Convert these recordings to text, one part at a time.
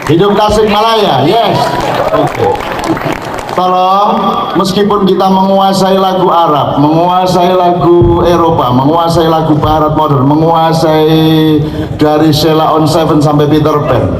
Hidup Tasikmalaya, yes. Oke. Tolong, meskipun kita menguasai lagu Arab, menguasai lagu Eropa, menguasai lagu Barat modern, menguasai dari Sheila on Seven sampai Peter Pan,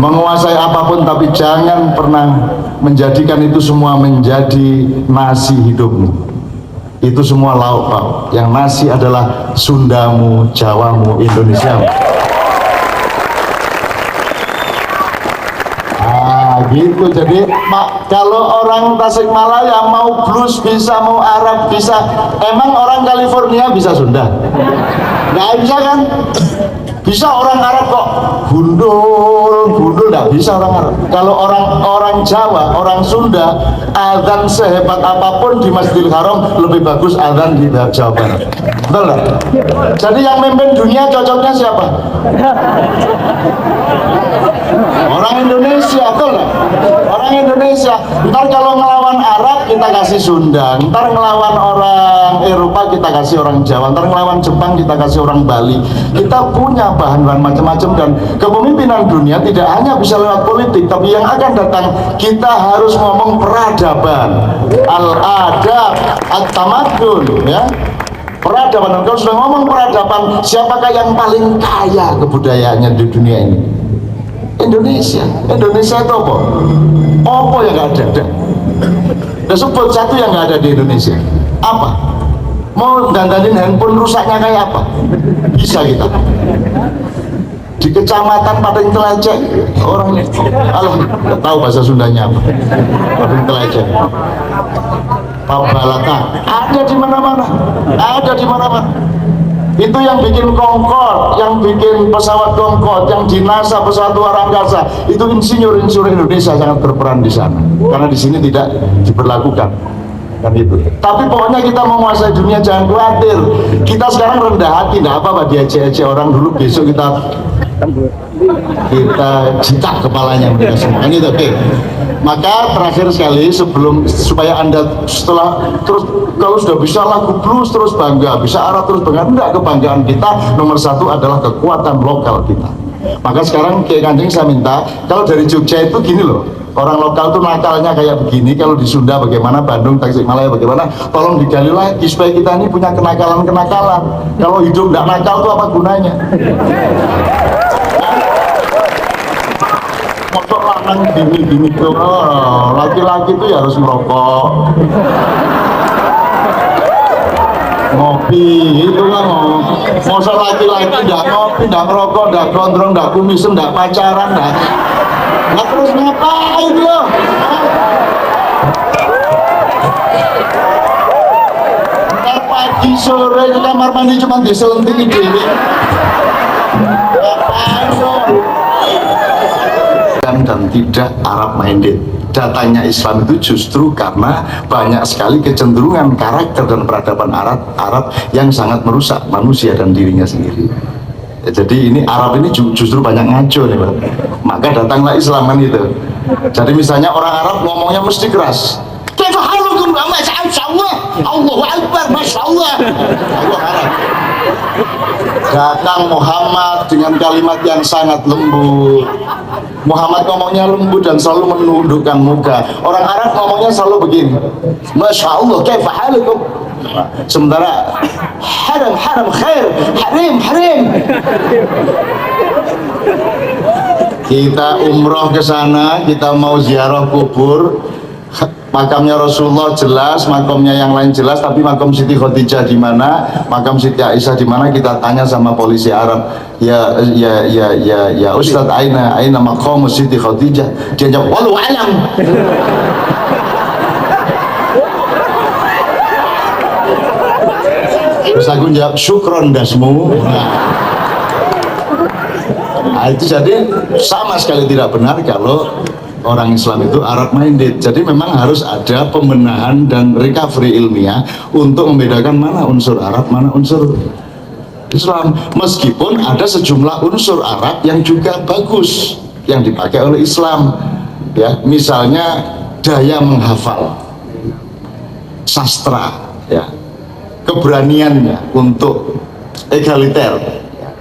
menguasai apapun, tapi jangan pernah menjadikan itu semua menjadi nasi hidupmu. Itu semua lauk pauk. Yang nasi adalah Sundamu, Jawamu, Indonesiamu. Gitu. Jadi kalau orang Tasikmalaya mau blues bisa, mau Arab bisa. Emang orang California bisa Sunda? Nggak bisa kan? Bisa orang Arab kok gundul nggak bisa orang Arab. Kalau orang Jawa, orang Sunda, azan sehebat apapun di Masjidil Haram lebih bagus azan di Jawa Barat. Betul nggak? Jadi yang memimpin dunia cocoknya siapa? Orang Indonesia, betul nggak? Orang Indonesia. Ntar kalau ngelawan Arab kita kasih Sunda, ntar ngelawan orang Eropa kita kasih orang Jawa, ntar ngelawan Jepang kita kasih orang Bali. Kita punya bahan-bahan macam-macam, dan kepemimpinan dunia tidak hanya bisa lewat politik, tapi yang akan datang kita harus ngomong peradaban, al-adab, at-tamadun, ya. Peradaban. Dan kalau sudah ngomong peradaban, siapakah yang paling kaya kebudayaannya di dunia ini? Indonesia. Indonesia itu apa? Apa yang nggak ada? Udah sebut satu yang nggak ada di Indonesia. Apa? Mau dandanin handphone rusaknya kayak apa? Bisa kita. Di kecamatan paling telecek orang nggak tahu bahasa Sundanya apa. Paling telecek. Pabalaka ada di mana-mana, ada di mana-mana. Itu yang bikin Concorde, yang bikin pesawat Concorde, yang di NASA pesawat luar angkasa, itu insinyur-insinyur Indonesia sangat berperan di sana. Karena di sini tidak diberlakukan, kan itu. Tapi pokoknya kita menguasai dunia, jangan khawatir. Kita sekarang rendah hati, nggak apa-apa diajak-ajak orang dulu, besok kita jitak kepalanya mereka semua. Kan itu, oke. Maka terakhir sekali, sebelum supaya Anda setelah terus, kalau sudah bisa lagu blues terus bangga, bisa Arab terus bangga, enggak, kebanggaan kita nomor satu adalah kekuatan lokal kita. Maka sekarang kayak Kanjeng saya minta, kalau dari Jogja itu gini loh, orang lokal tuh nakalnya kayak begini, kalau di Sunda bagaimana, Bandung, Tasikmalaya bagaimana, tolong digali lagi supaya kita ini punya kenakalan-kenakalan. Kalau hidup enggak nakal tuh apa gunanya? Motor lanang gini-gini tuh, laki-laki tuh ya harus merokok, ngopi, itu kan masa laki-laki nggak ngopi, nggak merokok, nggak gondrong, nggak kumisem, nggak pacaran, nggak terus ngapain lo? Ntar pagi sore ke kamar mandi cuma diselenting gini, ngapain lo? Dan tidak Arab minded. Datanya Islam itu justru karena banyak sekali kecenderungan karakter dan peradaban Arab yang sangat merusak manusia dan dirinya sendiri. Jadi ini Arab ini justru banyak ngaco nih, Pak. Maka datanglah Islam kan gitu. Jadi misalnya orang Arab ngomongnya mesti keras. Allahu Akbar, Masya Allah. Allah Arab. Datang Muhammad dengan kalimat yang sangat lembut. Muhammad ngomongnya lembut dan selalu menundukkan muka. Orang Arab ngomongnya selalu begini, Masya Allah, kaifa halukum. Sementara haram khair, harim. Kita umroh ke sana, kita mau ziarah kubur, makamnya Rasulullah jelas, makamnya yang lain jelas, tapi makam Siti Khadijah di mana, makam Siti Aisyah di mana, kita tanya sama polisi Arab, ya Ustadz, aina maqam Siti Khadijah? Dia jawab, wallahu alam. Terus aku jawab, syukron dasmu. Nah, itu jadi sama sekali tidak benar kalau orang Islam itu Arab minded. Jadi memang harus ada pembenahan dan recovery ilmiah untuk membedakan mana unsur Arab, mana unsur Islam. Meskipun ada sejumlah unsur Arab yang juga bagus yang dipakai oleh Islam, ya, misalnya daya menghafal, sastra, ya, keberaniannya untuk egaliter,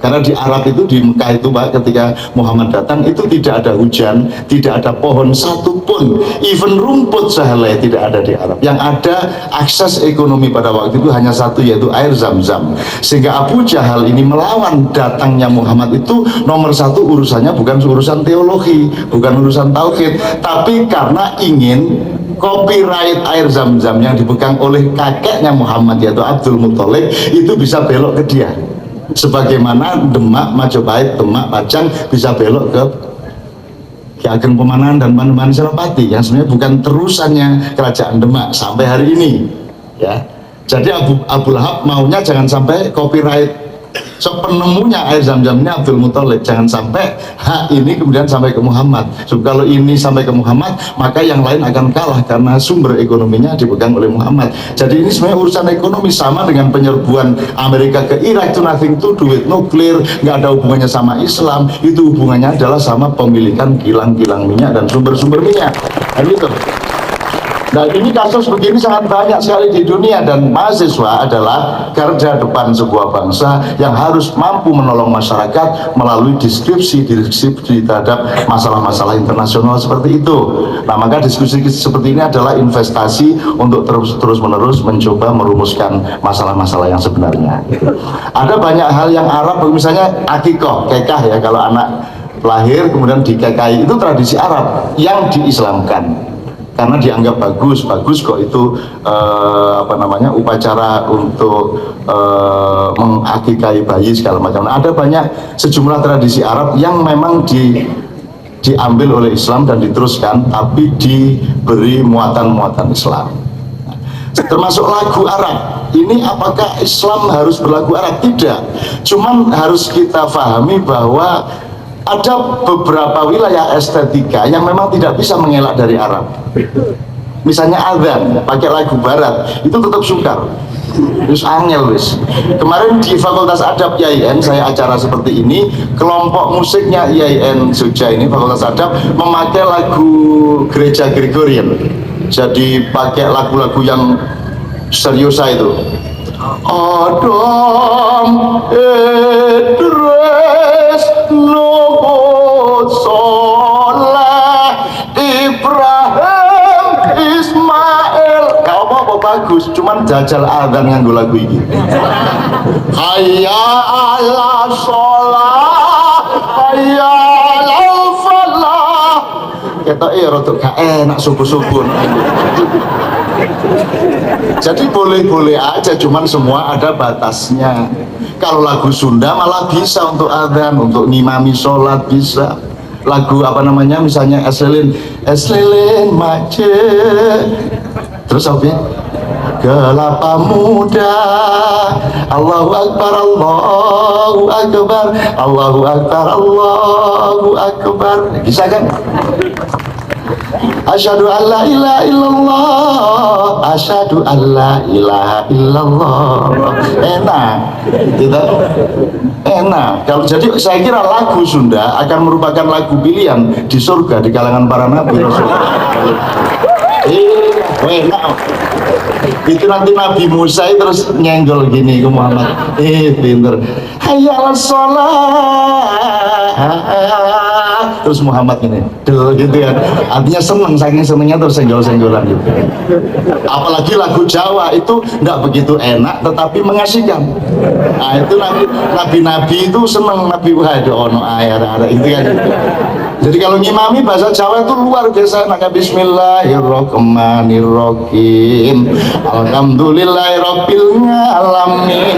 Karena di Arab itu, di Mekah itu Pak, ketika Muhammad datang itu tidak ada hujan, tidak ada pohon satupun, even rumput sehelai tidak ada di Arab. Yang ada akses ekonomi pada waktu itu hanya satu, yaitu air Zam-Zam. Sehingga Abu Jahal ini melawan datangnya Muhammad itu nomor satu urusannya bukan urusan teologi, bukan urusan tauhid, tapi karena ingin copyright air Zam-Zam yang dipegang oleh kakeknya Muhammad yaitu Abdul Muthalib itu bisa belok ke dia. Sebagaimana Demak, Majapahit, Demak, Pajang bisa belok ke Ki Ageng Pemanahan dan Panembahan Senopati yang sebenarnya bukan terusannya kerajaan Demak sampai hari ini, ya. Jadi Abu Lahab maunya jangan sampai copyright penemunya air Zam-Zam ini Abdul Muthalib, jangan sampai hak ini kemudian sampai ke Muhammad. So, kalau ini sampai ke Muhammad, maka yang lain akan kalah karena sumber ekonominya dipegang oleh Muhammad. Jadi ini sebenarnya urusan ekonomi, sama dengan penyerbuan Amerika ke Irak itu nothing to do with nuklir, nggak ada hubungannya sama Islam, itu hubungannya adalah sama pemilikan kilang-kilang minyak dan sumber-sumber minyak. Dan itu. Nah, ini kasus begini sangat banyak sekali di dunia, dan mahasiswa adalah garda depan sebuah bangsa yang harus mampu menolong masyarakat melalui deskripsi terhadap masalah-masalah internasional seperti itu. Nah, maka diskusi seperti ini adalah investasi untuk terus-menerus mencoba merumuskan masalah-masalah yang sebenarnya. Ada banyak hal yang Arab, misalnya akikoh, kekah ya, kalau anak lahir kemudian dikekai, itu tradisi Arab yang diislamkan. Karena dianggap bagus kok itu upacara untuk mengakikai bayi segala macam. Nah, ada banyak sejumlah tradisi Arab yang memang diambil oleh Islam dan diteruskan, tapi diberi muatan-muatan Islam. Termasuk lagu Arab. Ini apakah Islam harus berlagu Arab? Tidak. Cuman harus kita pahami bahwa ada beberapa wilayah estetika yang memang tidak bisa mengelak dari Arab. Misalnya adzan pakai lagu barat itu tetap sukar. Terus angel wis. Kemarin di Fakultas Adab IAIN saya acara seperti ini, kelompok musiknya IAIN Jogja ini Fakultas Adab memakai lagu gereja Gregorian. Jadi pakai lagu-lagu yang seriosa itu. Adam Idris Nuh Soleh Ibrahim Ismail. Kau mau apa bagus, cuman jajal adzan nganggo lagu ini. Hayya ala sholah, hayya ala falah. Ketoke rada gak enak subuh-subuh. Jadi boleh-boleh aja, cuman semua ada batasnya. Kalau lagu Sunda malah bisa untuk adzan, untuk ngimami sholat bisa. Lagu misalnya Eslilin Mace. Terus apa ya? Gelapa muda, Allahu Akbar, Allahu Akbar, Allahu Akbar, Allahu Akbar. Bisa kan? Asyhadu an la ilaha illallah, asyhadu an la ilaha illallah. Enak, gitu. Enak. Kalau jadi saya kira lagu Sunda akan merupakan lagu pilihan di surga di kalangan para nabi Rasul. Enak. Itu nanti Nabi Musa terus nyenggol gini ke Muhammad. Pinter. Hayya 'alas shalah. Terus Muhammad gini, gitu ya. Artinya seneng, saking senengnya terus senggol-senggolan gitu. Apalagi lagu Jawa itu nggak begitu enak, tetapi mengasihkan. Nah itu nabi-nabi itu seneng, nabi waduh ono air-air itu kan. Jadi kalau ngimami bahasa Jawa itu luar biasa enaknya. Bismillahirrahmanirrahim. Alhamdulillahirabbil alamin.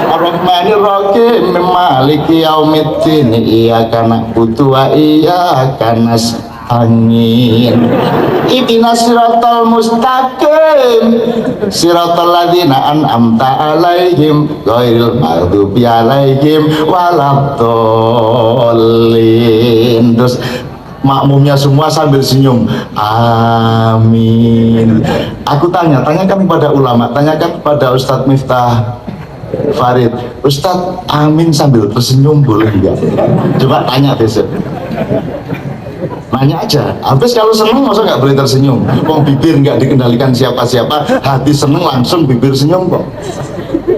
Arrahmanirrahim. Maliki yaumiddin. Iyyaka na'budu wa iyyaka nasta'in. Ihdinas siratal mustaqim. Siratal ladzina an'amta 'alaihim ghairil maghdubi alaihim waladdallin. Terus makmumnya semua sambil senyum, amin. Aku tanyakan kepada ulama, tanyakan kepada Ustadz Miftah Farid, Ustadz amin sambil tersenyum boleh enggak? Coba tanya besok. Nanya aja, habis kalau seneng masa nggak boleh tersenyum? Wong bibir nggak dikendalikan siapa-siapa, hati seneng langsung bibir senyum kok.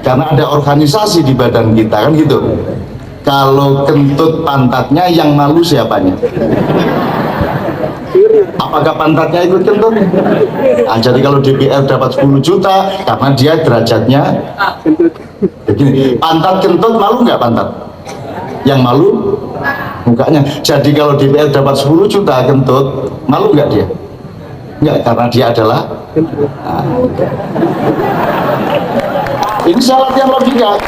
Karena ada organisasi di badan kita kan gitu. Kalau kentut pantatnya, yang malu siapanya? Apakah pantatnya ikut kentut? Nah, jadi kalau DPR dapat 10 juta karena dia derajatnya begini, pantat kentut malu nggak pantat? Yang malu mukanya. Jadi kalau DPR dapat 10 juta kentut, malu nggak dia? Nggak, karena dia adalah ini salah yang logika.